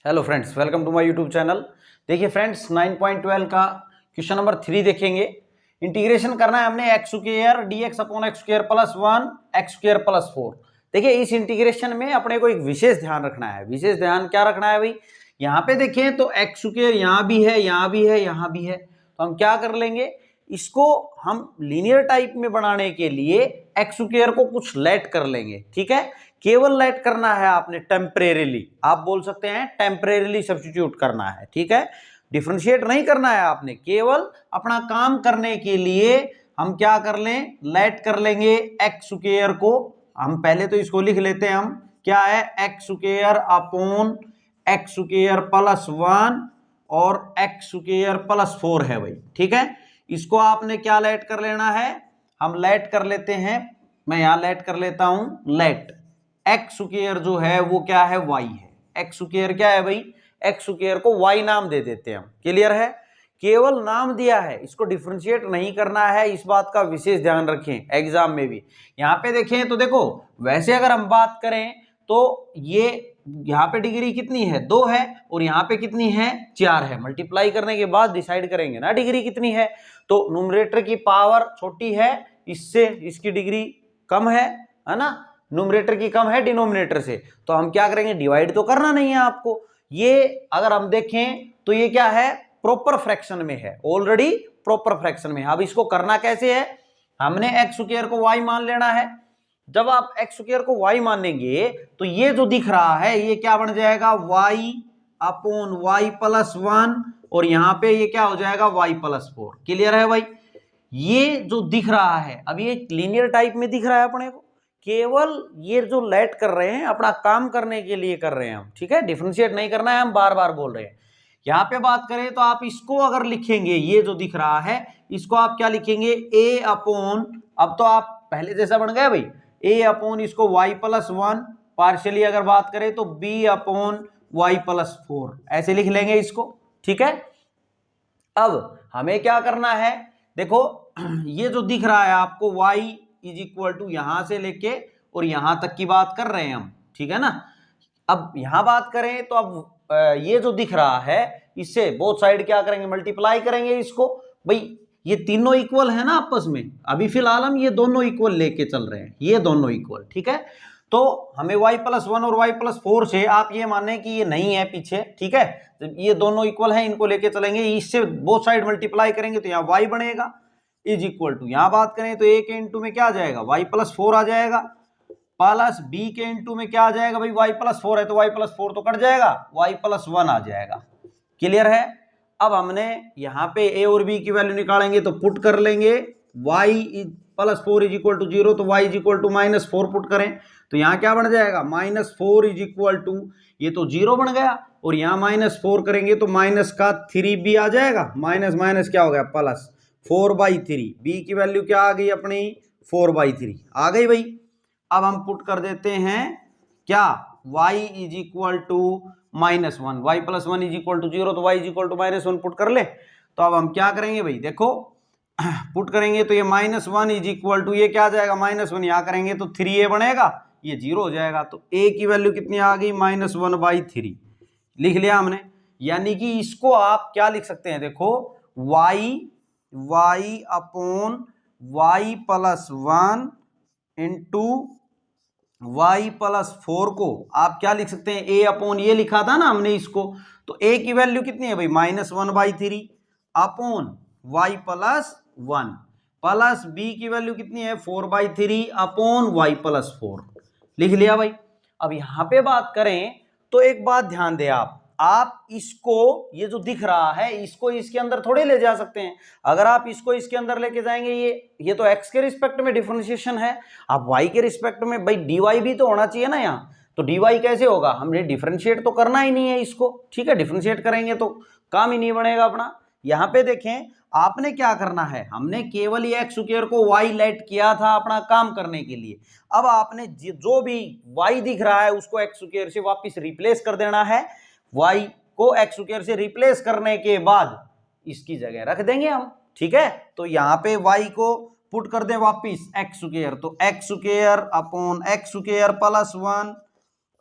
Hello friends, welcome to my YouTube channel. देखिए friends, 9.12 का question number 3 देखेंगे। Integration करना है हमने x square dx upon x square plus 1 x square plus 4। देखिए इस इंटीग्रेशन में अपने को एक विशेष ध्यान रखना है। विशेष ध्यान क्या रखना है भाई? यहाँ पे देखें तो एक्स स्क्वायर यहाँ भी है, यहाँ भी है, यहाँ भी है। तो हम क्या कर लेंगे, इसको हम लीनियर टाइप में बनाने के लिए एक्स स्क्वायर को कुछ लेट कर लेंगे। ठीक है, केवल लेट करना है आपने टेम्परेरीली, आप बोल सकते हैं टेम्परेरीली सब्स्टिट्यूट करना है। ठीक है, डिफरेंशिएट नहीं करना है आपने, केवल अपना काम करने के लिए हम क्या कर लें, लेट कर लेंगे एक्स स्क्वायर को। हम पहले तो इसको लिख लेते हैं, हम क्या है, x square upon x square plus 1 और एक्स स्क्वायर प्लस 4 है भाई। ठीक है, इसको आपने क्या लेट कर लेना है, हम लेट कर लेते हैं, मैं यहां लेट कर लेता हूं, लेट एक्स स्क्वायर जो है वो क्या है, वाई है। एक्स स्क्वायर क्या है भाई, एक्स स्क्वायर को वाई नाम दे देते हैं हम। क्लियर है, केवल नाम दिया है, इसको डिफरेंशिएट नहीं करना है, इस बात का विशेष ध्यान रखें एग्जाम में भी। यहाँ पे देखें तो देखो, वैसे अगर हम बात करें तो ये यहाँ पे डिग्री कितनी है, 2 है, और यहाँ पे कितनी है, 4 है। मल्टीप्लाई करने के बाद डिसाइड करेंगे ना डिग्री कितनी है। तो न्यूमरेटर की पावर छोटी है, इससे इसकी डिग्री कम है ना, न्यूमरेटर की कम है डिनोमिनेटर से। तो हम क्या करेंगे, डिवाइड तो करना नहीं है आपको। ये अगर हम देखें तो ये क्या है, प्रॉपर फ्रैक्शन में है, ऑलरेडी प्रॉपर फ्रैक्शन में है। अब इसको करना कैसे है, हमने एक्स स्क्वायर को वाई मान लेना है। जब आप एक्स स्क्वायर को वाई मानेंगे तो ये जो दिख रहा है ये क्या बन जाएगा, वाई अपॉन वाई प्लस 1, और यहां पे ये क्या हो जाएगा, वाई प्लस 4। क्लियर है भाई, ये जो दिख रहा है अब ये लीनियर टाइप में दिख रहा है अपने को, केवल ये जो लेट कर रहे हैं अपना काम करने के लिए कर रहे हैं हम। ठीक है, डिफरेंशिएट नहीं करना है, हम बार बार बोल रहे हैं। यहां पे बात करें तो आप इसको अगर लिखेंगे, ये जो दिख रहा है इसको आप क्या लिखेंगे, ए अपॉन, अब तो आप पहले जैसा बन गया भाई, ए अपॉन इसको वाई प्लस 1, पार्शियली अगर बात करें तो बी अपॉन वाई प्लस 4, ऐसे लिख लेंगे इसको। ठीक है, अब हमें क्या करना है, देखो ये जो दिख रहा है आपको y इज इक्वल टू यहां से लेके और यहां तक की बात कर रहे हैं हम। ठीक है ना, अब यहां बात करें तो अब ये जो दिख रहा है इससे बोथ साइड क्या करेंगे, मल्टीप्लाई करेंगे इसको। भाई ये तीनों इक्वल है ना आपस में, अभी फिलहाल हम ये दोनों इक्वल लेके चल रहे हैं, ये दोनों इक्वल। ठीक है, तो हमें y प्लस 1 और y प्लस 4 से आप ये माने कि ये नहीं है पीछे। ठीक है, जब ये दोनों इक्वल है इनको लेके चलेंगे, इससे बोथ साइड मल्टीप्लाई करेंगे तो यहाँ y बनेगा इज इक्वल टू, यहाँ बात करें तो a के इंटू में क्या आ जाएगा, y प्लस 4 आ जाएगा, प्लस b के इंटू में क्या आ जाएगा भाई, y प्लस 4 है तो y प्लस 4 तो कट जाएगा, y प्लस 1 आ जाएगा। क्लियर है, अब हमने यहाँ पे a और b की वैल्यू निकालेंगे तो पुट कर लेंगे, y plus 4 is equal to 0, तो y is equal to minus 4 put करें तो यहाँ क्या बन जाएगा, माइनस 4 इज इक्वल टू, ये तो 0 बन गया, और यहाँ माइनस 4 करेंगे तो माइनस का 3b आ जाएगा, माइनस माइनस क्या हो गया, प्लस 4/3। b की वैल्यू क्या आ गई अपनी, 4/3 आ गई भाई। अब हम पुट कर देते हैं क्या, y is equal to minus 1, y plus 1 is equal to 0, तो y is equal to minus 1 put कर ले। तो अब हम क्या करेंगे भाई, देखो पुट करेंगे तो ये माइनस 1 इज इक्वल टू, ये क्या आ जाएगा, माइनस 1 यहाँ करेंगे तो 3a बनेगा, ये 0 हो जाएगा। तो a की वैल्यू कितनी आ गई, -1/3 लिख लिया हमने। यानी कि इसको आप क्या लिख सकते हैं, देखो y upon y plus 1 into y plus 4 को आप क्या लिख सकते हैं, a अपॉन, ये लिखा था ना हमने इसको, तो a की वैल्यू कितनी है भाई, -1/3 upon y plus 1, plus b की वैल्यू कितनी है, 4/3 अपॉन वाई प्लस 4 लिख लिया भाई। अब यहां पे बात करें तो एक बात ध्यान दें आप इसको, ये जो दिख रहा है इसको इसके अंदर थोड़े ले जा सकते हैं। अगर आप इसको इसके अंदर लेके जाएंगे, ये तो x के रिस्पेक्ट में डिफरेंशिएशन है, आप y के रिस्पेक्ट में, भाई dy भी तो होना चाहिए ना यहाँ, तो dy कैसे होगा, हमने डिफरेंशिएट तो करना ही नहीं है इसको। ठीक है, डिफरेंशिएट करेंगे तो काम ही नहीं बनेगा अपना। यहाँ पे देखें आपने क्या करना है, हमने केवल ये एक्स स्क्वायर को y लेट किया था अपना काम करने के लिए। अब आपने जो भी y दिख रहा है उसको एक्स स्क्वायर से वापस रिप्लेस कर देना है, y को एक्स स्क्वायर से रिप्लेस करने के बाद इसकी जगह रख देंगे हम। ठीक है, तो यहाँ पे y को पुट कर दे वापिस एक्स स्क्वायर, तो x square upon x square plus 1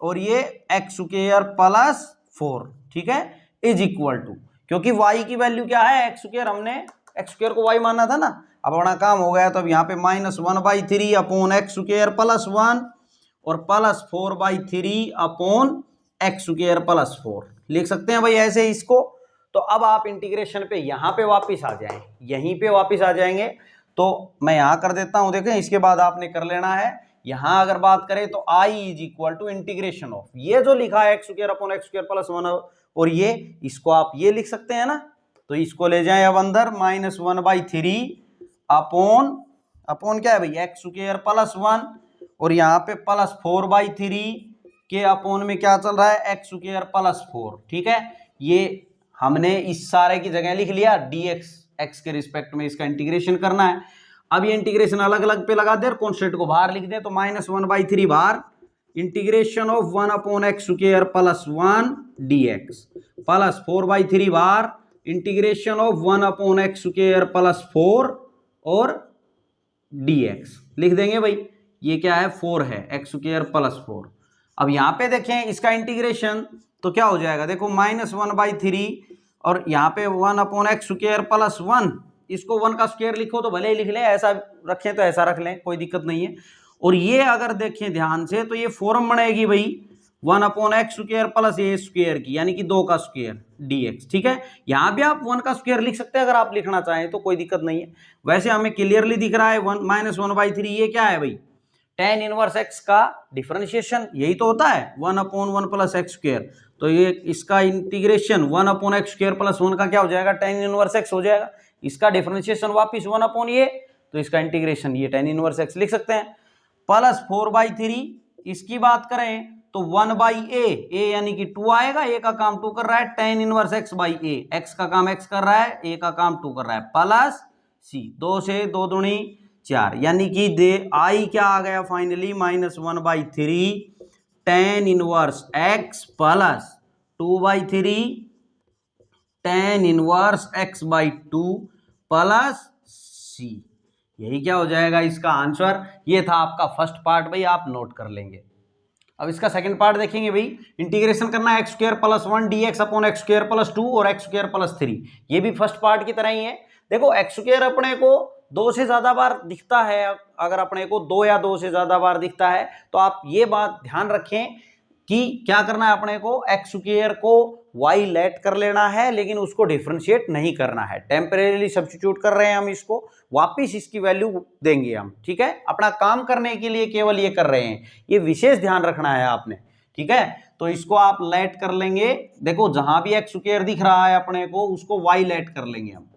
और ये एक्स स्क्वायर प्लस 4, ठीक है, इज इक्वल टू, क्योंकि y की वैल्यू क्या है एक्स स्क्वायर, हमने एक्स स्क्वायर को y माना था ना, अब अपना काम हो गया। तो अब यहाँ पे -1/3 अपॉन एक्स स्क्वायर प्लस 1 और plus 4/3 upon x square plus 4 लिख सकते हैं भाई ऐसे इसको। तो अब आप इंटीग्रेशन पे यहाँ पे वापिस आ जाएं, यहीं पे वापिस आ जाएंगे। तो मैं यहाँ कर देता हूँ, देखें, इसके बाद आपने कर लेना है। यहाँ अगर बात करें तो i is equal to integration of ये जो लिखा है x square upon x square plus 1 और ये, इसको आप ये लिख सकते हैं ना। तो इसको ले जाएं अब अंदर, -1/3 अपॉन क्या है भाई एक्स स्क्वायर प्लस 1 और यहाँ पे प्लस 4/3 के अपॉन में क्या चल रहा है एक्स स्क्वायर प्लस 4, ठीक है। ये हमने इस सारे की जगह लिख लिया dx, x के रिस्पेक्ट में इसका इंटीग्रेशन करना है। अब ये इंटीग्रेशन अलग अलग पे लगा दे और कॉन्स्टेंट को बाहर लिख दे, तो -1/3 बाहर, integration of 1 upon x square plus 1 dx plus 4/3 बाहर, integration of 1 upon x square plus 4 और dx लिख देंगे भाई। ये क्या है 4 है, एक्स स्क्वायर प्लस 4। अब यहाँ पे देखें इसका इंटीग्रेशन तो क्या हो जाएगा, देखो -1/3 और यहाँ पे 1 अपॉन एक्स स्क्वायर प्लस 1, इसको 1 का स्क्वायर लिखो तो भले ही लिख लें, ऐसा रखें तो ऐसा रख लें, कोई दिक्कत नहीं है। और ये अगर देखें ध्यान से तो ये फॉर्म बनेगी भाई 1 अपॉन एक्स स्क्वायर प्लस ए स्क्वायर की, यानी कि 2 का स्क्वायर dx, ठीक है। यहाँ भी आप 1 का स्क्वायर लिख सकते हैं अगर आप लिखना चाहें तो, कोई दिक्कत नहीं है। वैसे हमें क्लियरली दिख रहा है -1/3 ये क्या है भाई, tan इनवर्स x का डिफरेंशिएशन, यही तो होता है 1 अपॉन 1 प्लस एक्स स्क्वायर। तो ये इसका integration 1 upon x square plus 1 का क्या हो जाएगा, tan इनवर्स x हो जाएगा। इसका डिफरेंशिएशन वापिस 1 अपॉन ये, तो इसका इंटीग्रेशन ये tan इनवर्स x लिख सकते हैं। प्लस 4/3, इसकी बात करें तो 1/a यानी कि 2 आएगा, a का काम 2 कर रहा है, tan इनवर्स x/a, x का काम x कर रहा है, a का काम 2 कर रहा है, प्लस c, 2 से 2 दूनी 4, यानी कि i क्या आ गया finally -1/3 tan inverse x plus 2/3 tan inverse x/2 plus c। यही क्या हो जाएगा इसका आंसर। ये था आपका फर्स्ट पार्ट भाई, आप नोट कर लेंगे। अब इसका सेकंड पार्ट देखेंगे भाई, इंटीग्रेशन करना है x square plus 1 dx upon x square plus 2 और एक्स स्क्वायर प्लस 3। ये भी फर्स्ट पार्ट की तरह ही है। देखो एक्स स्क्वायर अपने को 2 से ज्यादा बार दिखता है, अगर अपने को 2 या 2 से ज्यादा बार दिखता है तो आप ये बात ध्यान रखें कि क्या करना है अपने को, एक्स स्क्वायर को y लेट कर लेना है, लेकिन उसको डिफरेंशिएट नहीं करना है। टेम्परेरीली सब्स्टिट्यूट कर रहे हैं हम इसको, वापिस इसकी वैल्यू देंगे हम, ठीक है। अपना काम करने के लिए केवल ये कर रहे हैं, ये विशेष ध्यान रखना है आपने, ठीक है। तो इसको आप लेट कर लेंगे, देखो जहां भी एक्स स्क्वायर दिख रहा है अपने को उसको y लेट कर लेंगे हम,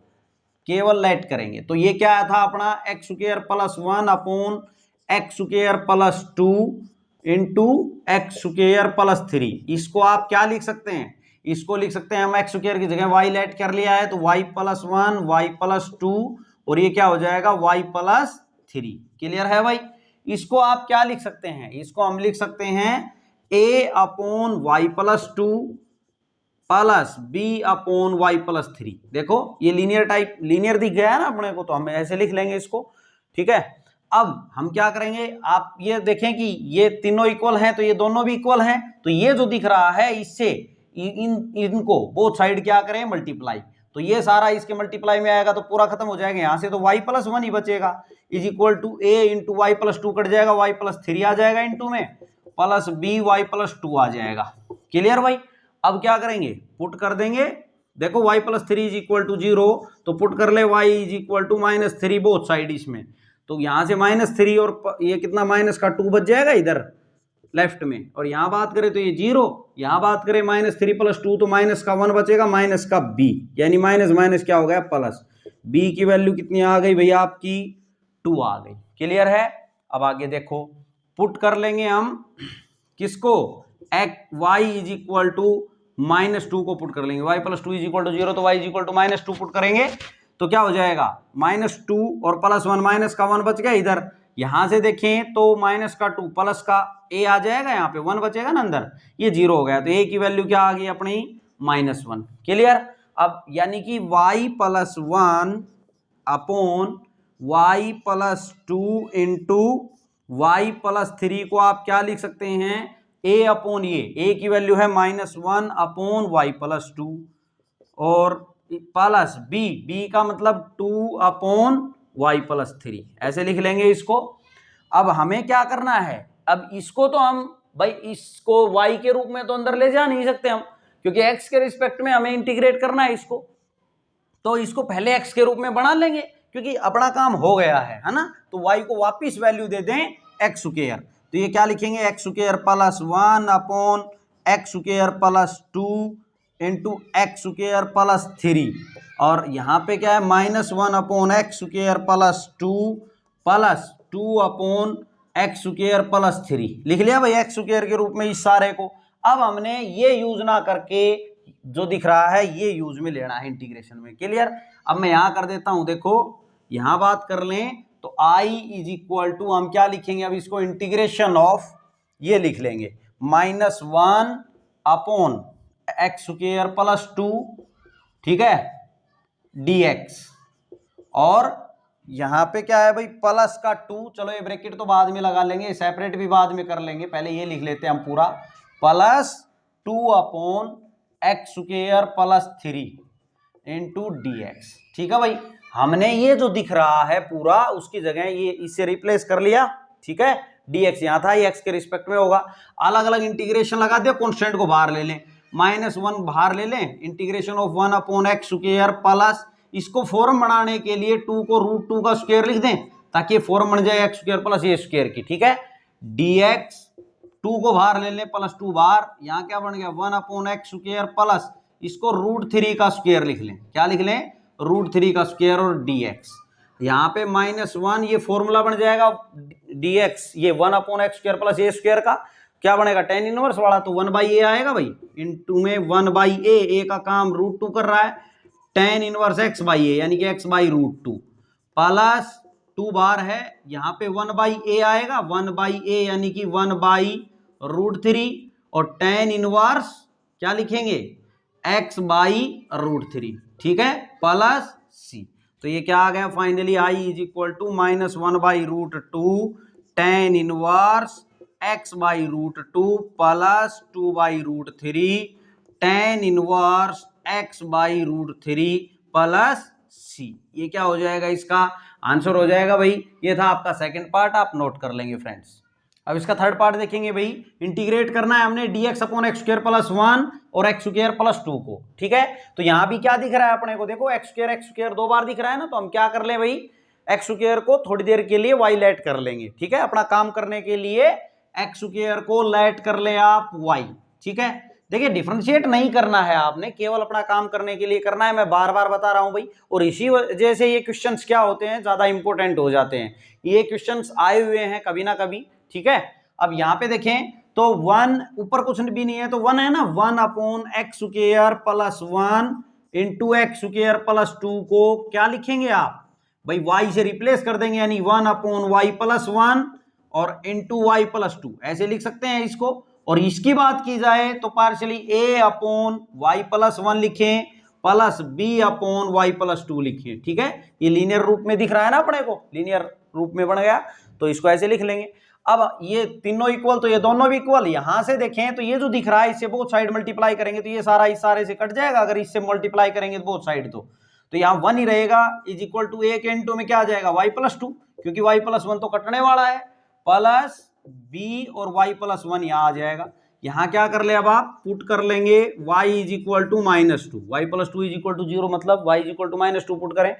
केवल लेट करेंगे। तो ये क्या था अपना x square plus 1 upon x square plus 2 into x square plus 3। इसको आप क्या लिख सकते हैं, इसको लिख सकते हैं हम एक्स स्क्वायर की जगह y लेट कर लिया है तो y प्लस 1 y प्लस 2 और ये क्या हो जाएगा y प्लस 3। क्लियर है भाई। इसको आप क्या लिख सकते हैं, इसको हम लिख सकते हैं a upon y plus 2 plus b upon y plus 3। देखो ये लीनियर टाइप, लीनियर दिख गया है ना अपने को, तो हम ऐसे लिख लेंगे इसको, ठीक है। अब हम क्या करेंगे, आप ये देखें कि ये तीनों इक्वल हैं तो ये दोनों भी इक्वल हैं, तो ये जो दिख रहा है इससे इनको बोथ साइड क्या करें मल्टीप्लाई, तो ये सारा इसके मल्टीप्लाई में आएगा तो पूरा खत्म हो जाएगा। यहां से तो y प्लस 1 ही बचेगा, is equal to a into y plus 2 cut जाएगा, y प्लस 3 आ जाएगा इंटू में, प्लस b y प्लस 2 आ जाएगा। क्लियर भाई। अब क्या करेंगे, पुट कर देंगे, देखो y plus 3 is equal to 0, तो पुट कर ले y is equal to -3 both side इसमें, तो यहां से -3 और ये कितना माइनस का 2 बच जाएगा इधर लेफ्ट में, और यहां बात करें तो ये 0, यहां बात करें -3 प्लस 2 तो माइनस का 1 बचेगा, माइनस का b, यानी माइनस माइनस क्या हो गया प्लस, b की वैल्यू कितनी आ गई भैया आपकी 2 आ गई। क्लियर है। अब आगे देखो, पुट कर लेंगे हम किसको, y इज इक्वल टू -2 को पुट कर लेंगे, y plus 2 is equal to 0, तो y is equal to -2 put करेंगे तो क्या हो जाएगा -2 और प्लस 1, माइनस का 1 बच गया इधर। यहां से देखें तो माइनस का 2 प्लस का a आ जाएगा, यहाँ पे 1 बचेगा ना अंदर, ये 0 हो गया, तो a की वैल्यू क्या आ गई अपनी -1। क्लियर। अब यानी कि y plus 1 upon y plus 2 into y plus 3 को आप क्या लिख सकते हैं, ए अपॉन ये की वैल्यू है -1 अपॉन वाई प्लस 2 और प्लस बी का मतलब 2 अपॉन वाई प्लस 3, ऐसे लिख लेंगे इसको। अब हमें क्या करना है, अब इसको तो हम भाई इसको y के रूप में तो अंदर ले जा नहीं सकते हम, क्योंकि x के रिस्पेक्ट में हमें इंटीग्रेट करना है इसको, तो इसको पहले x के रूप में बना लेंगे क्योंकि अपना काम हो गया है ना। तो y को वापिस वैल्यू दे दें एक्स स्क्वायर, तो ये क्या लिखेंगे x square plus 1 upon x square plus 2 into x square plus 3, और यहाँ पे क्या है -1 upon x square plus 2 upon x square plus 3 लिख लिया भाई एक्स स्क्वायर के रूप में इस सारे को। अब हमने ये यूज ना करके जो दिख रहा है ये यूज में लेना है इंटीग्रेशन में, क्लियर। अब मैं यहां कर देता हूं, देखो यहां बात कर लें तो i इज इक्वल टू हम क्या लिखेंगे, अब इसको इंटीग्रेशन ऑफ ये लिख लेंगे -1 अपॉन एक्स स्क्वायर प्लस 2, ठीक है, dx, और यहां पे क्या है भाई प्लस का 2, चलो ये ब्रैकेट तो बाद में लगा लेंगे, सेपरेट भी बाद में कर लेंगे, पहले ये लिख लेते हैं हम पूरा plus 2 upon x square plus 3 into dx, ठीक है भाई। हमने ये जो दिख रहा है पूरा उसकी जगह ये इससे रिप्लेस कर लिया, ठीक है, dx यहां था, ये x के रिस्पेक्ट में होगा, अलग अलग इंटीग्रेशन लगा दिया, कॉन्स्टेंट को बाहर ले लें, -1 बाहर ले लें, integration of 1 upon x square plus, इसको फॉर्म बनाने के लिए 2 को √2 का स्क्वायर लिख दें ताकि फॉर्म बन जाए एक्स स्क्वायर प्लस ये स्क्वायर की, ठीक है, dx 2 को बाहर ले लें प्लस 2 बाहर, यहां क्या बन गया 1 अपॉन एक्स स्क्वायर प्लस, इसको √3 का स्क्वायर लिख लें, क्या लिख लें √3 का स्क्वायर और dx, यहाँ पे -1 ये फॉर्मूला बन जाएगा dx, ये 1 अपॉन एक्स स्क्वायर प्लस ए स्क्वायर का क्या बनेगा tan इनवर्स वाला, तो 1/a आएगा भाई, इनटू में 1/a, ए का काम √2 कर रहा है, tan इनवर्स x/a यानी कि x/√2 प्लस 2 बार है, यहाँ पे 1/a आएगा, 1/a यानी कि 1/√3 और tan इनवर्स क्या लिखेंगे x/√3, ठीक है, प्लस c, तो ये क्या आ गया finally i is equal to -1/√2 tan inverse x/√2 plus 2/√3 tan inverse x/√3 plus c, ये क्या हो जाएगा इसका आंसर हो जाएगा भाई। ये था आपका सेकंड पार्ट, आप नोट कर लेंगे फ्रेंड्स। अब इसका थर्ड पार्ट देखेंगे भाई, इंटीग्रेट करना है हमने dx upon x square plus 1 और एक्स स्क्वायर प्लस 2 को, ठीक है, तो यहां भी क्या दिख रहा है अपने को, देखो एक्स स्क्वायर 2 बार दिख रहा है ना, तो हम क्या कर ले भाई एक्स स्क्वायर को थोड़ी देर के लिए y लेट कर लेंगे, ठीक है, अपना काम करने के लिए एक्स स्क्वायर को लेट कर ले आप y, ठीक है। देखिए डिफरेंशिएट नहीं करना है आपने, केवल अपना काम करने के लिए करना है, मैं बार बार बता रहा हूं भाई, और इसी वजह से ये क्वेश्चंस क्या होते हैं ज्यादा इंपॉर्टेंट हो जाते हैं, ये क्वेश्चंस आए हुए हैं कभी ना कभी, ठीक है। अब यहाँ पे देखें तो 1 ऊपर कुछ भी नहीं है तो 1 है ना, 1 upon x square plus 1 into x square plus 2 को क्या लिखेंगे आप भाई y से रिप्लेस कर देंगे, यानी 1 अपॉन वाई प्लस 1 और इंटू वाई प्लस 2, ऐसे लिख सकते हैं इसको। और इसकी बात की जाए तो partially a upon y plus 1 लिखें plus b upon y plus 2 लिखिए, ठीक है, ये लीनियर रूप में दिख रहा है ना अपने को, लीनियर रूप में बन गया, तो इसको ऐसे लिख लेंगे। अब ये तीनों इक्वल तो ये दोनों भी इक्वल, यहां से देखें तो ये जो दिख रहा है इससे बोथ साइड मल्टीप्लाई करेंगे तो ये सारा इस सारे से कट जाएगा, अगर इससे मल्टीप्लाई करेंगे बोथ साइड तो यहाँ 1 ही रहेगा, इज इक्वल टू a के इंटू में क्या आ जाएगा y प्लस 2, क्योंकि y प्लस 1 तो कटने वाला है, प्लस b और y प्लस 1 यहाँ आ जाएगा। यहाँ क्या कर ले अब आप पुट कर लेंगे y is equal to -2, y plus 2 is equal to 0, मतलब y is equal to -2 put करें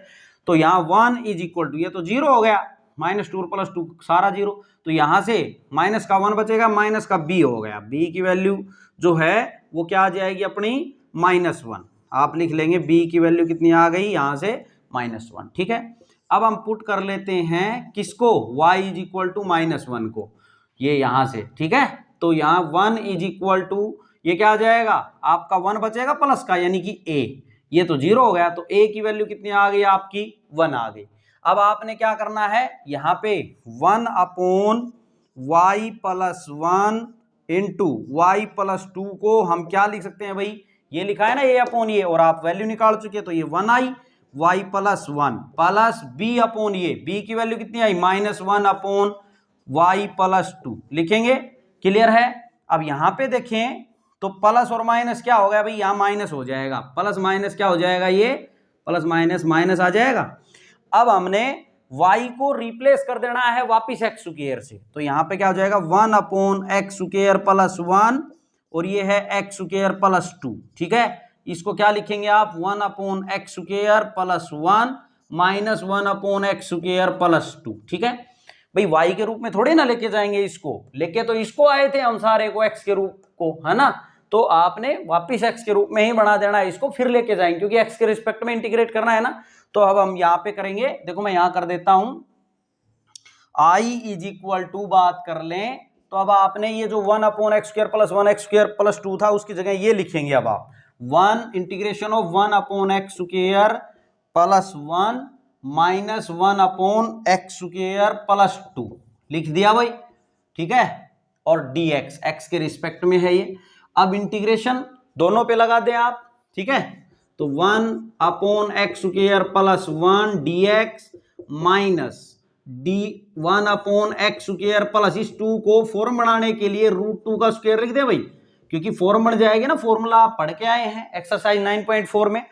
तो यहाँ 1 इज इक्वल टू, ये तो 0 हो गया, -2 और प्लस 2 सारा 0, तो यहाँ से माइनस का 1 बचेगा, माइनस का b हो गया, b की वैल्यू जो है वो क्या आ जाएगी अपनी -1, आप लिख लेंगे b की वैल्यू कितनी आ गई यहाँ से -1, ठीक है। अब हम पुट कर लेते हैं किसको, y इज इक्वल टू -1 को, ये यहाँ से, ठीक है, तो यहाँ 1 इज इक्वल टू ये क्या आ जाएगा आपका 1 बचेगा प्लस का यानी कि a, ये तो 0 हो गया, तो a की वैल्यू कितनी आ गई आपकी 1 आ गई। अब आपने क्या करना है यहाँ पे 1 upon y plus 1 into y plus 2 को हम क्या लिख सकते हैं भाई, ये लिखा है ना a अपॉन ये, और आप वैल्यू निकाल चुके तो ये 1 आई, y plus 1 plus b upon ये, b की वैल्यू कितनी आई -1 अपॉन y प्लस 2 लिखेंगे, क्लियर है। अब यहाँ पे देखें तो प्लस और माइनस क्या हो गया भाई, यहाँ माइनस हो जाएगा, प्लस माइनस क्या हो जाएगा, ये प्लस माइनस माइनस आ जाएगा। अब हमने y को रिप्लेस कर देना है वापिस एक्स स्क्वायर से, तो यहाँ पे क्या हो जाएगा 1/x² प्लस 1 और ये है x² प्लस 2। ठीक है, इसको क्या लिखेंगे आप 1/x² plus 1 minus 1/x² plus 2। ठीक है भाई, y के रूप में थोड़े ना लेके जाएंगे इसको, लेके तो इसको आए थे हम सारे को x के रूप को, है ना, तो आपने वापिस x के रूप में ही बना देना है इसको, फिर लेके जाएंगे क्योंकि x के रिस्पेक्ट में इंटीग्रेट करना है ना। तो अब हम यहाँ पे करेंगे, देखो मैं यहाँ कर देता हूं i = बात कर लें तो अब आपने ये जो 1/x² प्लस 1x² प्लस 2 था उसकी जगह ये लिखेंगे अब आप 1/(1/x² plus 1 minus 1/x² plus 2 लिख दिया भाई। ठीक है, और dx x के रिस्पेक्ट में है ये। अब इंटीग्रेशन दोनों पे लगा दें आप। ठीक है, तो 1/x² plus 1 dx minus 1/x² plus इस 2 को फॉर्म बनाने के लिए √2 का स्क्वायर लिख दे भाई, क्योंकि फॉर्म बन जाएगी ना, फॉर्मूला आप पढ़ के आए हैं एक्सरसाइज 9.4 में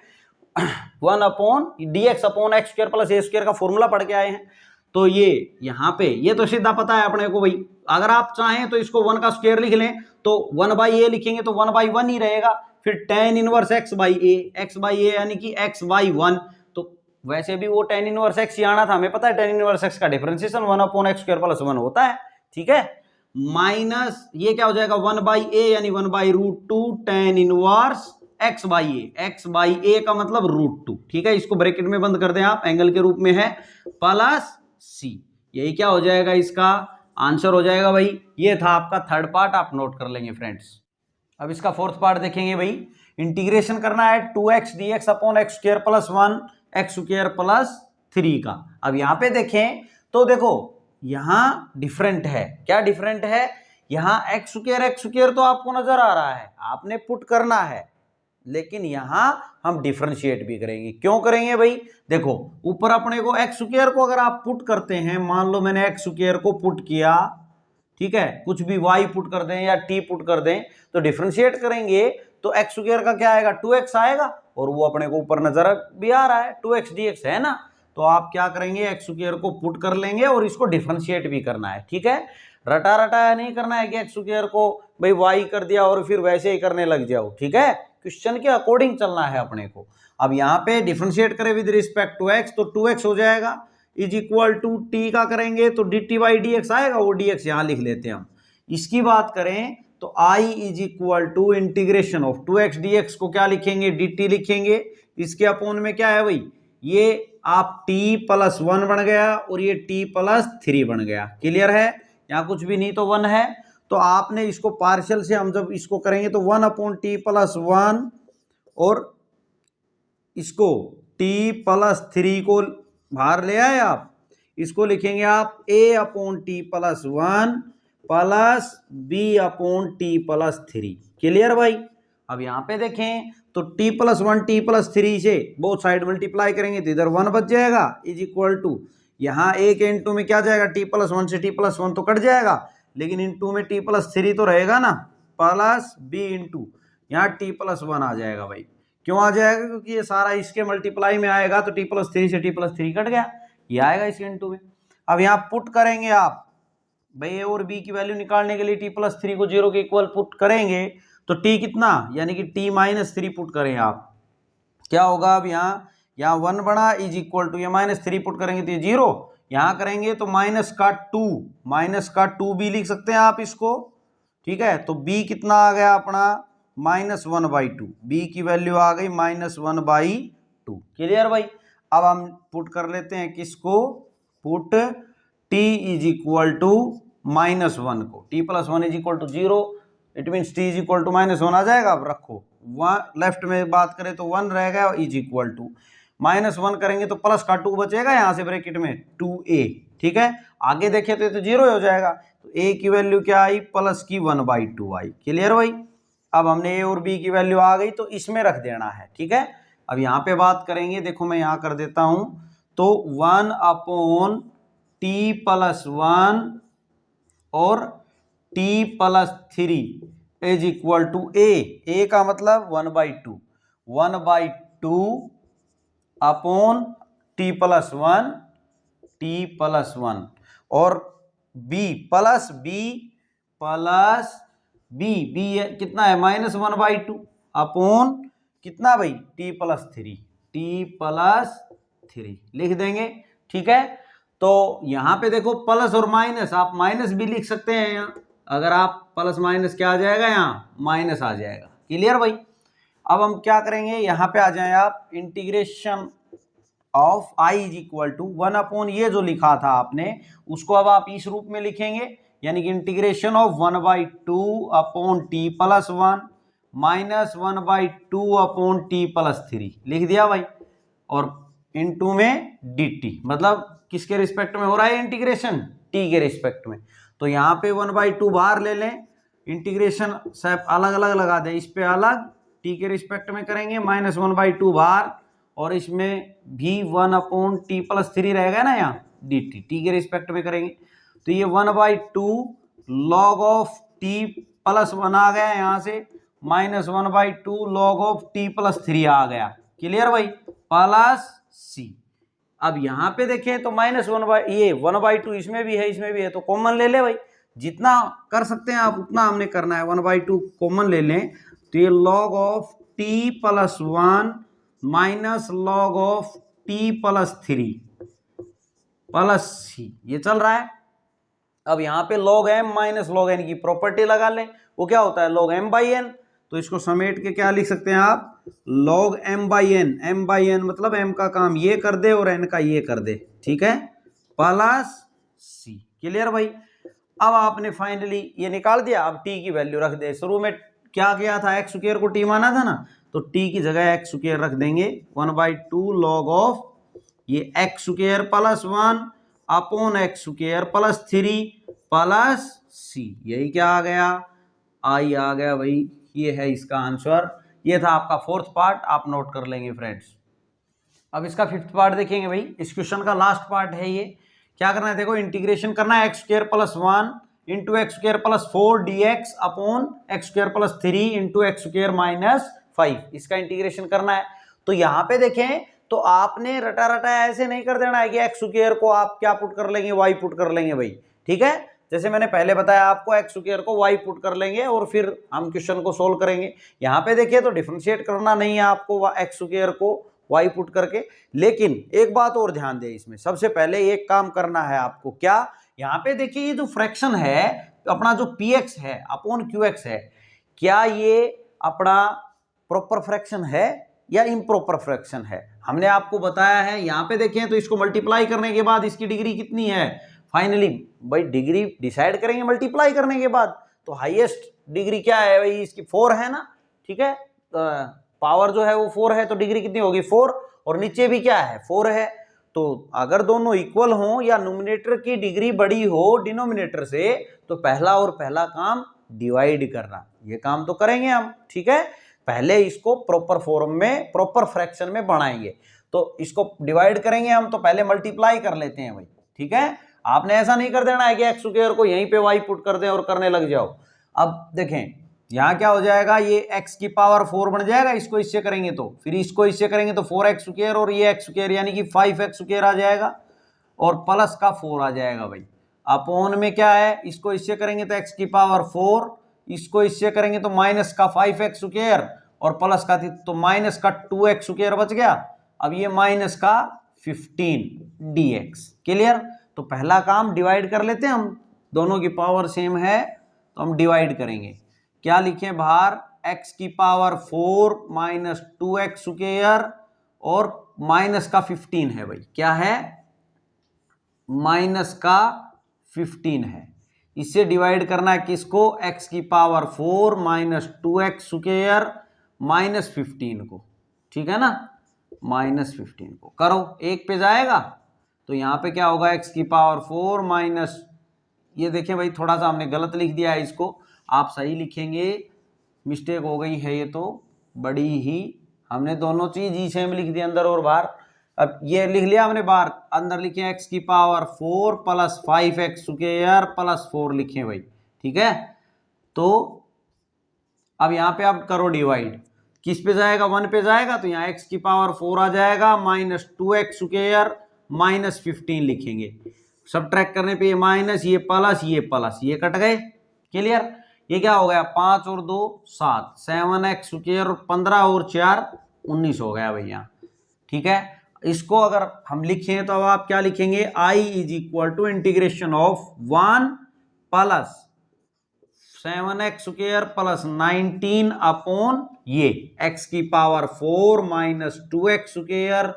1/dx/x² प्लस a² का फॉर्मूला पढ़ के आए हैं। तो ये यहाँ पे ये तो सीधा पता है अपने को भाई, अगर आप चाहें तो इसको 1 का स्क्वायर लिख लें तो 1/a लिखेंगे तो 1/1 ही रहेगा, फिर tan इनवर्स x/a यानी कि x/1। तो वैसे भी वो tan इनवर्स x ही आना था, हमें पता है tan इनवर्स x का डिफरेंशिएशन 1/x² प्लस 1 होता है। ठीक है, माइनस ये क्या हो जाएगा 1/a यानी 1/√2 tan इनवर्स x/a का मतलब √2। ठीक है, इसको ब्रैकेट में बंद कर दें आप, एंगल के रूप में है प्लस c, यही क्या हो जाएगा इसका आंसर हो जाएगा भाई। ये था आपका थर्ड पार्ट, आप नोट कर लेंगे फ्रेंड्स। अब इसका फोर्थ पार्ट देखेंगे भाई, इंटीग्रेशन करना है 2x dx/x² plus 1 x² plus 3 का। अब यहाँ पे देखें तो देखो यहाँ डिफरेंट है, क्या डिफरेंट है, यहाँ x² तो आपको नजर आ रहा है, आपने पुट करना है, लेकिन यहां हम डिफरेंशिएट भी करेंगे। क्यों करेंगे भाई, देखो ऊपर अपने को x² को अगर आप पुट करते हैं, मान लो मैंने x² को पुट किया, ठीक है, कुछ भी y पुट कर दें या t पुट कर दें, तो डिफरेंशिएट करेंगे तो x² का क्या आएगा 2x आएगा, और वो अपने को ऊपर नजर भी आ रहा है 2x dx है ना। तो आप क्या करेंगे x² को पुट कर लेंगे और इसको डिफरेंशिएट भी करना है। ठीक है, रटा रटाया नहीं करना है कि x² को भाई y कर दिया और फिर वैसे ही करने लग जाओ। ठीक है, क्वेश्चन के अकॉर्डिंग चलना है अपने को। अब यहाँ पे डिफरेंशिएट करें विद रिस्पेक्ट टू x तो 2x हो जाएगा, इज इक्वल टू t का करेंगे तो dt/dx आएगा, वो dx यहाँ लिख लेते हैं हम। इसकी बात करें तो i is equal to integration of 2x dx को क्या लिखेंगे dt लिखेंगे, इसके अपोन में क्या है भाई, ये आप t + 1 बन गया और ये t + 3 बन गया। क्लियर है, यहाँ कुछ भी नहीं तो 1 है, तो आपने इसको पार्शियल से हम जब इसको करेंगे तो 1/t + 1 और इसको t + 3 को बाहर ले आए आप, इसको लिखेंगे आप a/t + 1 प्लस b/t + 3। क्लियर भाई। अब यहाँ पे देखें तो t + 1 t + 3 से बोथ साइड मल्टीप्लाई करेंगे तो इधर 1 बच जाएगा, इज इक्वल टू यहाँ a के इनटू में क्या जाएगा t + 1 से t + 1 तो कट जाएगा, लेकिन इनटू में t + 3 तो रहेगा ना, प्लस b इंटू यहाँ t + 1 आ जाएगा भाई। क्यों आ जाएगा, क्योंकि ये सारा इसके मल्टीप्लाई में आएगा तो t + 3 से t + 3 कट गया, ये आएगा इसके इनटू में। अब यहाँ पुट करेंगे आप भाई a और b की वैल्यू निकालने के लिए t + 3 को 0 के इक्वल पुट करेंगे तो t कितना, यानी कि t - 3 पुट करें आप, क्या होगा, अब यहाँ 1 बना इज इक्वल टू ये -3 पुट करेंगे तो ये 0, यहाँ करेंगे तो -2 भी लिख सकते हैं आप इसको। ठीक है, तो b कितना आ गया अपना -1/2, b की वैल्यू आ गई -1/2। क्लियर भाई। अब हम पुट कर लेते हैं किसको, put t is equal to -1 को, t + 1 is equal to 0, it means t is equal to -1 आ जाएगा। अब रखो लेफ्ट में बात करें तो 1 रहेगा इज इक्वल टू -1 करेंगे तो प्लस का 2 बचेगा यहाँ से ब्रैकेट में 2a। ठीक है, आगे देखें तो ये तो 0 हो जाएगा, तो a की वैल्यू क्या आई प्लस की 1/2 आई। क्लियर भाई। अब हमने a और b की वैल्यू आ गई तो इसमें रख देना है। ठीक है, अब यहाँ पे बात करेंगे, देखो मैं यहाँ कर देता हूँ तो 1/t + 1 और t + 3 इज इक्वल टू ए का मतलब 1/2, 1/2 अपॉन टी प्लस वन और बी प्लस बी कितना है -1/2 अपॉन कितना भाई टी प्लस थ्री लिख देंगे। ठीक है, तो यहां पे देखो प्लस और माइनस, आप माइनस भी लिख सकते हैं यहाँ, अगर आप प्लस माइनस क्या आ जाएगा, यहाँ माइनस आ जाएगा। क्लियर भाई। अब हम क्या करेंगे, यहाँ पे आ जाए आप, integration of I is equal to 1 upon ये जो लिखा था आपने उसको अब आप इस रूप में लिखेंगे, यानी कि integration of 1/2 upon T plus one minus 1/2 upon T plus three लिख दिया भाई, और इनटू में dt, मतलब किसके रिस्पेक्ट में हो रहा है इंटीग्रेशन, t के रिस्पेक्ट में। तो यहाँ पे 1/2 बाहर ले लें, इंटीग्रेशन सब अलग अलग लगा दें, इस पे अलग t के रिस्पेक्ट में करेंगे, -1/2 बाहर, और इसमें भी 1 अपॉन टी प्लस थ्री रहेगा ना यहाँ dt, t के रिस्पेक्ट में करेंगे। तो ये 1/2 log of T plus one आ गया यहाँ से, -1/2 log of T plus three आ गया। क्लियर भाई, प्लस सी। अब यहाँ पे देखें तो -1/2 इसमें भी है तो कॉमन ले ले भाई, जितना कर सकते हैं आप उतना हमने करना है, 1/2 कॉमन ले लें, तो ये log of T plus one minus log of T plus three plus C, ये चल रहा है। अब यहाँ पे log m minus log n की प्रॉपर्टी लगा लें, वो क्या होता है log m/n, तो इसको समेट के क्या लिख सकते हैं आप, log m/n मतलब m का काम ये कर दे और n का ये कर दे, ठीक है, प्लस सी। क्लियर भाई। अब आपने फाइनली ये निकाल दिया, अब t की वैल्यू रख दे, शुरू में क्या किया था, एक्स स्क्वायर को t माना था ना, तो t की जगह एक्स स्क्वायर रख देंगे, 1/2 लॉग ऑफ ये X square plus one upon x square plus three plus C, यही क्या आ गया, आई आ गया भाई, ये है इसका आंसर। ये था आपका फोर्थ पार्ट, आप नोट कर लेंगे फ्रेंड्स। अब इसका फिफ्थ पार्ट देखेंगे भाई, इस क्वेश्चन का लास्ट पार्ट है ये। क्या करना है, देखो इंटीग्रेशन करना है x square plus one into x square plus four D x upon x square plus three into x square minus five, इसका इंटीग्रेशन करना है। तो यहाँ पे देखें तो आपने रटा रटा ऐसे नहीं कर देना है कि एक्स स्क्वायर को आप क्या पुट कर लेंगे, वाई पुट कर लेंगे भाई, ठीक है। जैसे मैंने पहले बताया आपको, एक्स स्क्वायर को वाई पुट कर लेंगे और फिर हम क्वेश्चन को सोल्व करेंगे। यहाँ पे देखिए तो डिफरेंशिएट करना नहीं है आपको एक्स स्क्वायर को वाई पुट करके, लेकिन एक बात और ध्यान दें इसमें, सबसे पहले एक काम करना है आपको, क्या, यहाँ पे देखिए ये जो फ्रैक्शन है अपना, जो पी एक्स है अपॉन क्यू एक्स है, क्या ये अपना प्रॉपर फ्रैक्शन है या इम्प्रॉपर फ्रैक्शन है। हमने आपको बताया है, यहाँ पे देखें तो इसको मल्टीप्लाई करने के बाद इसकी डिग्री कितनी है, फाइनली भाई डिग्री डिसाइड करेंगे मल्टीप्लाई करने के बाद, तो हाईएस्ट डिग्री क्या है भाई इसकी 4 है ना, ठीक है, पावर जो है वो 4 है, तो डिग्री कितनी होगी 4, और नीचे भी क्या है 4 है। तो अगर दोनों इक्वल हो या नोमिनेटर की डिग्री बड़ी हो डिनोमिनेटर से, तो पहला और पहला काम डिवाइड करना, ये काम तो करेंगे हम, ठीक है। पहले इसको प्रॉपर फॉर्म में, प्रॉपर फ्रैक्शन में बनाएंगे, तो इसको डिवाइड करेंगे हम, तो पहले मल्टीप्लाई कर लेते हैं भाई, ठीक है। आपने ऐसा नहीं कर देना है कि एक्स स्क्वायर को यहीं पे वाई पुट कर दें और करने लग जाओ। अब देखें यहाँ क्या हो जाएगा, ये x की पावर 4 बन जाएगा, इसको इससे करेंगे तो, फिर इसको इससे करेंगे तो 4x स्क्वायर, और ये x स्क्वायर यानी कि 5x स्क्वायर आ जाएगा, और प्लस का 4 आ जाएगा भाई, अपॉन में क्या है, इसको इससे करेंगे तो x की पावर 4, इसको इससे करेंगे तो माइनस का 5x स्क्वायर, और प्लस का तो माइनस का 2x स्क्वायर बच गया। अब ये माइनस का 15 dx। क्लियर। तो पहला काम डिवाइड कर लेते हैं हम, दोनों की पावर सेम है तो हम डिवाइड करेंगे। क्या लिखें बाहर, x की पावर 4 माइनस 2x स्क्वायर और माइनस का 15 है भाई, क्या है, माइनस का 15 है। इससे डिवाइड करना है किसको, x की power 4 minus 2x square minus 15 को, ठीक है ना, माइनस 15 को करो, एक पे जाएगा तो यहाँ पे क्या होगा, x की पावर 4 माइनस, ये देखें भाई थोड़ा सा हमने गलत लिख दिया है, इसको आप सही लिखेंगे, मिस्टेक हो गई है ये तो बड़ी ही, हमने दोनों चीज ही सेम लिख दी अंदर और बाहर। अब ये लिख लिया हमने बाहर, अंदर लिखे x की power 4 plus 5x square plus 4 लिखे भाई, ठीक है। तो अब यहाँ पे आप करो डिवाइड, किस पे जाएगा, 1 पे जाएगा, तो यहाँ x की पावर 4 आ जाएगा, माइनस 2x स्क्वायर माइनस 15 लिखेंगे। सब्ट्रैक्ट करने पे ये माइनस, ये प्लस, ये कट गए। क्लियर। ये क्या हो गया, 5 और 2 7, 7x स्क्वायर और 15 और 4 19 हो गया भैया। ठीक है, इसको अगर हम लिखें तो अब आप क्या लिखेंगे, i is equal to integration of 1 plus 7x square plus 19 अपॉन ये x की power 4 minus 2x square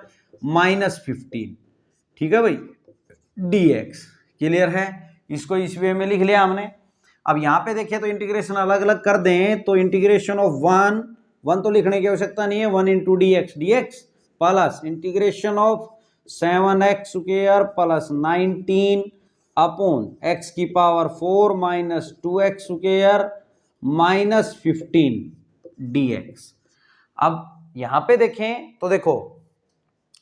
minus 15। ठीक है भाई, dx। क्लियर है, इसको इस वे में लिख लिया हमने। अब यहाँ पे देखिए तो इंटीग्रेशन अलग अलग कर दें, तो इंटीग्रेशन ऑफ 1 तो लिखने की आवश्यकता नहीं है, 1 into dx plus integration of 7x square plus 19 upon x की power 4 minus 2x square minus 15 dx। अब यहाँ पे देखें तो देखो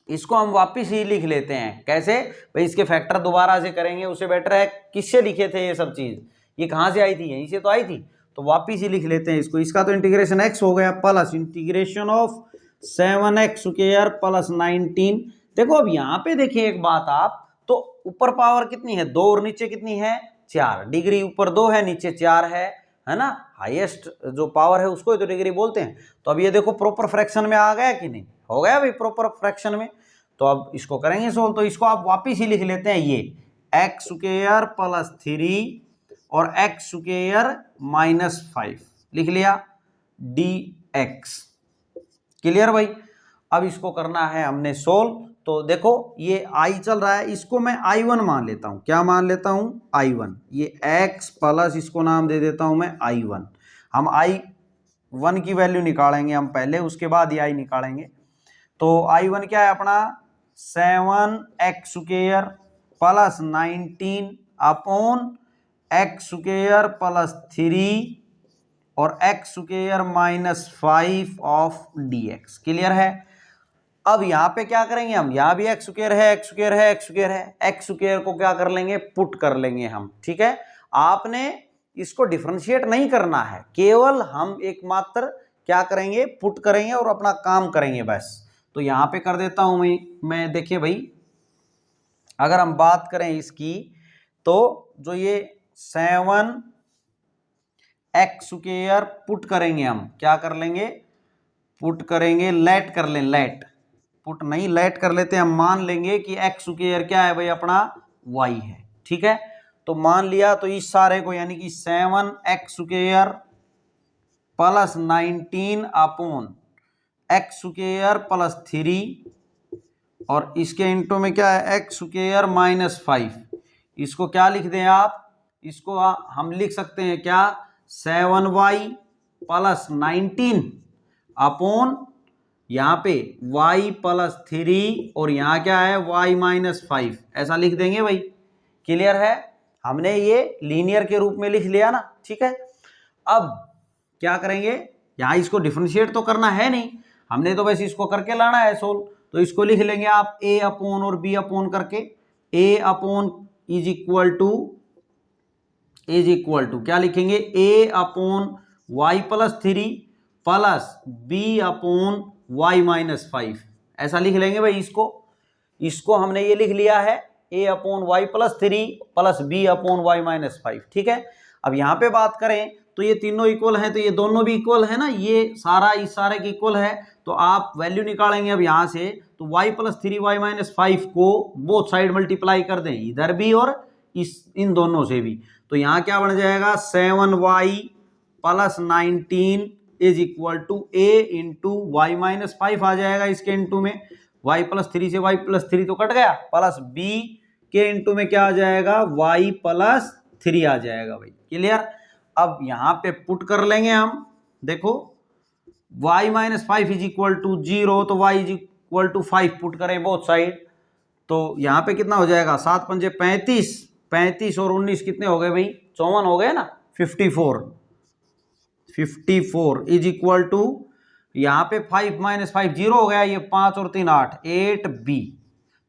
इसको हम वापिस ही लिख लेते हैं। कैसे भाई, इसके फैक्टर दोबारा से करेंगे, उससे बेटर है किससे लिखे थे ये सब चीज, ये कहाँ से आई थी, यहीं से तो आई थी, तो वापिस ही लिख लेते हैं इसको। इसका तो इंटीग्रेशन x हो गया plus integration of 7x square plus 19। देखो अब यहाँ पे देखिए एक बात आप, तो ऊपर पावर कितनी है 2 और नीचे कितनी है 4, डिग्री ऊपर 2 है नीचे 4 है ना, हाईएस्ट जो पावर है उसको तो डिग्री बोलते हैं। तो अब ये देखो प्रॉपर फ्रैक्शन में आ गया कि नहीं, हो गया भाई प्रॉपर फ्रैक्शन में। तो अब इसको करेंगे सोल्व, तो इसको आप वापिस ही लिख लेते हैं, ये x स्क्वायर प्लस 3 और x स्क्वायर माइनस 5 लिख लिया dx। क्लियर भाई। अब इसको करना है हमने सोल्व, तो देखो ये i चल रहा है, इसको मैं i1 मान लेता हूं। क्या मान लेता हूं, i1। ये x प्लस इसको नाम दे देता हूं मैं i1। हम i1 की वैल्यू निकालेंगे हम पहले, उसके बाद ये i निकालेंगे। तो i1 क्या है अपना 7x square plus 19 upon x square plus 3 और x square minus 5 of dx। Clear है। अब यहाँ पे क्या करेंगे हम, यहाँ भी x स्क्वायर है, x स्क्वायर है, x स्क्वायर है, x स्क्वायर को क्या कर लेंगे, पुट कर लेंगे हम। ठीक है, आपने इसको डिफरेंशिएट नहीं करना है, केवल हम एकमात्र क्या करेंगे, पुट करेंगे और अपना काम करेंगे बस। तो यहाँ पे कर देता हूं मैं देखिए भाई, अगर हम बात करें इसकी, तो जो ये 7x स्क्वायर पुट करेंगे हम, क्या कर लेंगे, पुट करेंगे, लेट कर लें, लेट, पुट नहीं लेट कर लेते हैं हम। मान लेंगे कि x स्क्वायर क्या है भाई अपना y है। ठीक है, तो मान लिया, तो इस सारे को यानी कि 7x square plus 19 upon x square plus 3 और इसके इंटू में क्या है x स्क्वायर माइनस 5। इसको क्या लिख दें आप, इसको हम लिख सकते हैं क्या, 7y प्लस 19 अपॉन यहाँ पे y प्लस 3 और यहाँ क्या है y माइनस 5, ऐसा लिख देंगे भाई। क्लियर है, हमने ये लीनियर के रूप में लिख लिया ना। ठीक है, अब क्या करेंगे, यहाँ इसको डिफरेंशिएट तो करना है नहीं, हमने तो बस इसको करके लाना है सोल्व। तो इसको लिख लेंगे आप a अपॉन और b अपॉन करके, a upon is equal to क्या लिखेंगे, a upon y plus 3 plus b upon y minus 5, ऐसा लिख लेंगे भाई। इसको हमने ये लिख लिया है a upon y plus 3 plus b upon y minus 5। ठीक है, अब यहाँ पे बात करें तो ये तीनों इक्वल हैं, तो ये दोनों भी इक्वल है ना, ये सारा इस सारे के इक्वल है, तो आप वैल्यू निकालेंगे अब यहाँ से, तो y प्लस 3 वाई माइनस 5 को बोथ साइड मल्टीप्लाई कर दें, इधर भी और इन दोनों से भी। तो यहाँ क्या बन जाएगा, 7y plus 19 is equal to a into y minus 5 आ जाएगा, इसके इंटू में y प्लस 3 से y प्लस 3 तो कट गया, प्लस b के इंटू में क्या आ जाएगा, y प्लस 3 आ जाएगा भाई। क्लियर। अब यहाँ पे पुट कर लेंगे हम, देखो y minus 5 is equal to 0, तो y is equal to 5 put करें बोथ साइड, तो यहाँ पे कितना हो जाएगा, 7 पंजे 35, 35 और 19 कितने हो गए भाई, 54 हो गए ना, 54 इज इक्वल टू, यहाँ पे 5 माइनस 5 0 हो गया, ये 5 और 3 8, 8b।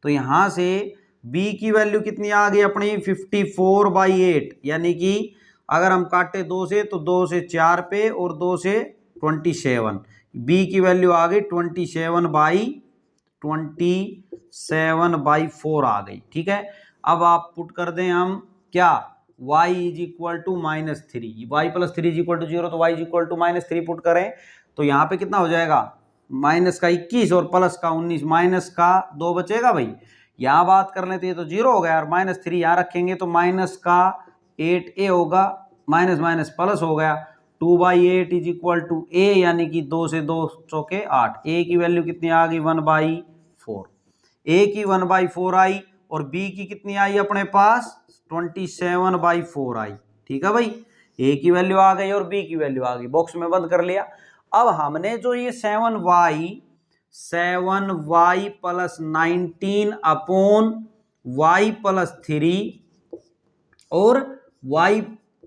तो यहाँ से b की वैल्यू कितनी आ गई अपनी, 54/8, यानी कि अगर हम काटे 2 से तो 2 से 4 पे और 2 से 27, बी की वैल्यू आ गई 27/4 आ गई। ठीक है, अब आप पुट कर दें हम क्या, y is equal to -3, y plus 3 is equal to 0, तो y is equal to -3 put करें तो यहाँ पे कितना हो जाएगा, माइनस का 21 और प्लस का 19, माइनस का 2 बचेगा भाई। यहाँ बात कर लेते हैं तो 0 हो गया और -3 यहाँ रखेंगे तो माइनस का 8a होगा, माइनस माइनस प्लस हो गया, 2/8 इज इक्वल टू a, यानी कि 2 से 2 चौके 8, a की वैल्यू कितनी आ गई 1/4, a की 1/4 आई और b की कितनी आई अपने पास 27/4 आई। ठीक है भाई, a की वैल्यू आ गई और b की वैल्यू आ गई, बॉक्स में बंद कर लिया। अब हमने जो ये 7y plus 19 upon y plus 3 और y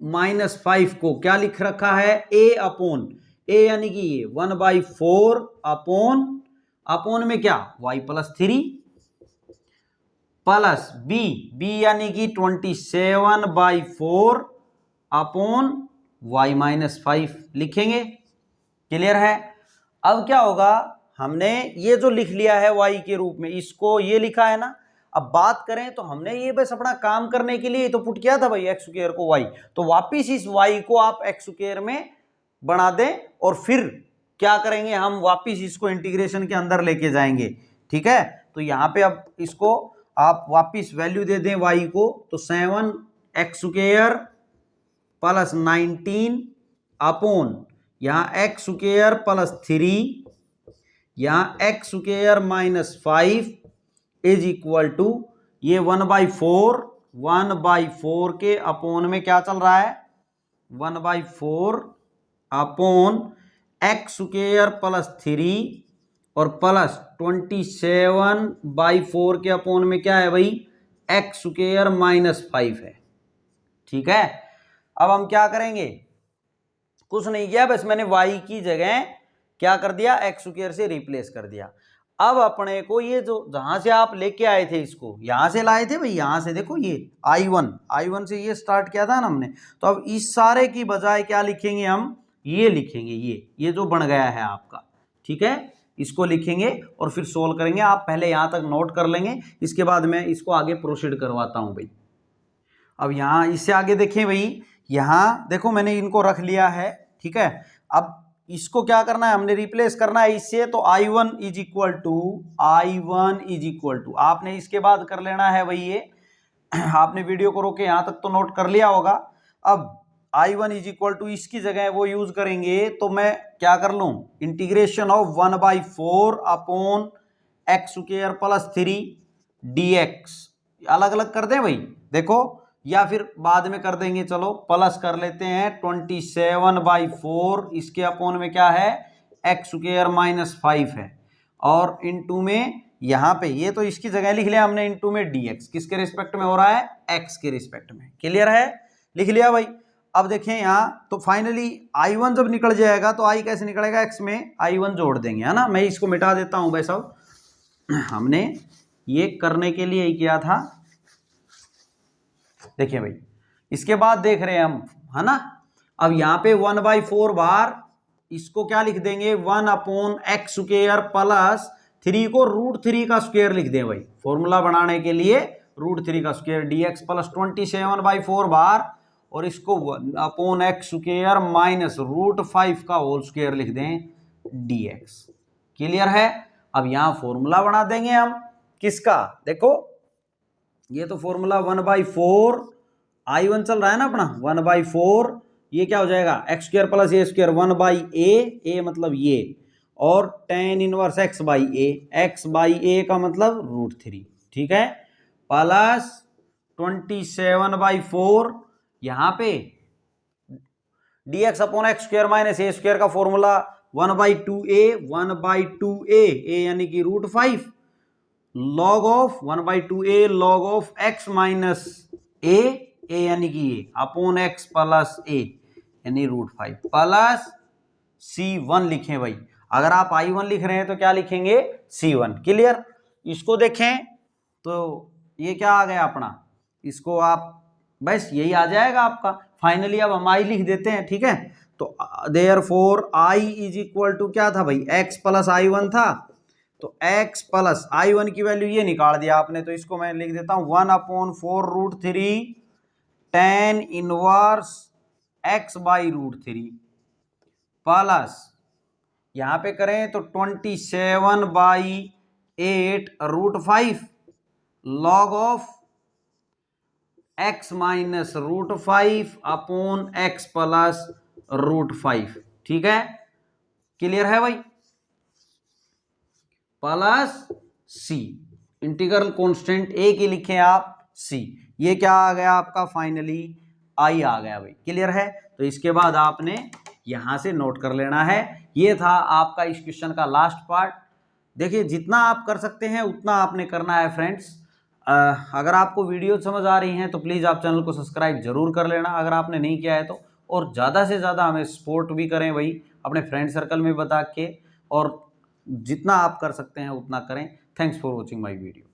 -5 को क्या लिख रखा है, a अपॉन a, यानी कि ये 1/4 अपॉन में क्या y प्लस 3 प्लस b यानी कि 27/4 अपॉन y -5 लिखेंगे। क्लियर है। अब क्या होगा, हमने ये जो लिख लिया है y के रूप में, इसको ये लिखा है ना। अब बात करें तो हमने ये बस अपना काम करने के लिए तो पुट किया था भाई एक्स स्क्वायर को y, तो वापिस इस y को आप एक्स स्क्वायर में बना दें और फिर क्या करेंगे, हम वापिस इसको इंटीग्रेशन के अंदर लेके जाएंगे। ठीक है, तो यहाँ पे अब इसको आप वापिस वैल्यू दे दें y को, तो 7x² प्लस 19 अपॉन यहाँ x² प्लस 3, यहाँ x² -5 इज इक्वल टू ये 1/4 के अपॉन में क्या चल रहा है, 1/4 अपॉन x² प्लस 3 और प्लस 27/4 के अपॉन में क्या है भाई, x² -5 है। ठीक है, अब हम क्या करेंगे, कुछ नहीं किया, बस मैंने y की जगह क्या कर दिया, x² से रिप्लेस कर दिया। अब अपने को ये जो जहां से आप लेके आए थे, इसको यहां से लाए थे भाई, यहां से देखो ये I1 से ये स्टार्ट किया था ना हमने, तो अब इस सारे की बजाय क्या लिखेंगे हम, ये लिखेंगे, ये जो बन गया है आपका। ठीक है, इसको लिखेंगे और फिर सोल्व करेंगे। आप पहले यहां तक नोट कर लेंगे, इसके बाद मैं इसको आगे प्रोसीड करवाता हूं भाई। अब यहाँ इससे आगे देखें भाई, यहाँ देखो मैंने इनको रख लिया है। ठीक है, अब इसको क्या करना है, हमने रिप्लेस करना है इससे, तो I1 इज इक्वल टू आपने इसके बाद कर लेना है भाई, ये आपने वीडियो को रोके यहाँ तक तो नोट कर लिया होगा। अब I1 इज इक्वल टू इसकी जगह वो यूज करेंगे, तो मैं क्या कर लूं, integration of 1/4 upon x² plus 3 dx, अलग अलग कर दें भाई, देखो, या फिर बाद में कर देंगे, चलो प्लस कर लेते हैं 27/4, इसके अपॉन में क्या है, x² -5 है, और इनटू में यहाँ पे ये तो इसकी जगह लिख लिया हमने, इनटू में dx, किसके रिस्पेक्ट में हो रहा है, x के रिस्पेक्ट में। क्लियर है, लिख लिया भाई। अब देखें यहाँ, तो फाइनली I1 जब निकल जाएगा तो I कैसे निकलेगा, x में I1 जोड़ देंगे, है ना। मैं इसको मिटा देता हूं भाई साहब, हमने ये करने के लिए ही किया था। देखिए भाई, इसके बाद देख रहे हैं हम, है ना। अब यहाँ पे 1/4 बार इसको क्या लिख देंगे, 1/x² प्लस 3 को √3 का स्क्वायर लिख दें भाई, फॉर्मूला बनाने के लिए √3 का स्क्वायर dx प्लस 27/4 बार, और इसको 1/x² माइनस √5 का होल स्क्वायर लिख दें dx। क्लियर है। अब यहाँ फॉर्मूला बना देंगे हम किसका, देखो ये तो फॉर्मूला 1/4 I1 चल रहा है ना अपना, 1/4 ये क्या हो जाएगा, x² प्लस a² 1/a, मतलब ये, और tan इनवर्स x/a का मतलब √3। ठीक है, प्लस 27/4, यहाँ पे dx upon x² minus a² का फॉर्मूला 1/2a, a यानी कि √5, log of 1/2a log of x minus a यानी कि ये अपॉन x प्लस a यानी √5 प्लस C1 लिखें भाई। अगर आप I1 लिख रहे हैं तो क्या लिखेंगे, C1। क्लियर। इसको देखें तो ये क्या आ गया अपना, इसको आप बस यही आ जाएगा आपका। फाइनली अब हम आई लिख देते हैं, ठीक है। तो therefore I is equal to क्या था भाई, x प्लस आई वन था, तो x प्लस आई वन की वैल्यू ये निकाल दिया आपने, तो इसको मैं लिख देता हूं 1/4√3 tan inverse x by √3 plus यहां पे करें तो 27/8√5 log of x minus √5 upon x plus √5, ठीक है, क्लियर है भाई। Plus c integral constant a की लिखे आप c, ये क्या आ गया आपका फाइनली i आ गया भाई, क्लियर है। तो इसके बाद आपने यहां से नोट कर लेना है। ये था आपका इस क्वेश्चन का लास्ट पार्ट। देखिए जितना आप कर सकते हैं उतना आपने करना है फ्रेंड्स। अगर आपको वीडियो समझ आ रही हैं तो प्लीज़ आप चैनल को सब्सक्राइब जरूर कर लेना अगर आपने नहीं किया है तो, और ज़्यादा से ज़्यादा हमें सपोर्ट भी करें भाई अपने फ्रेंड सर्कल में बता के, और जितना आप कर सकते हैं उतना करें। Thanks for watching my video.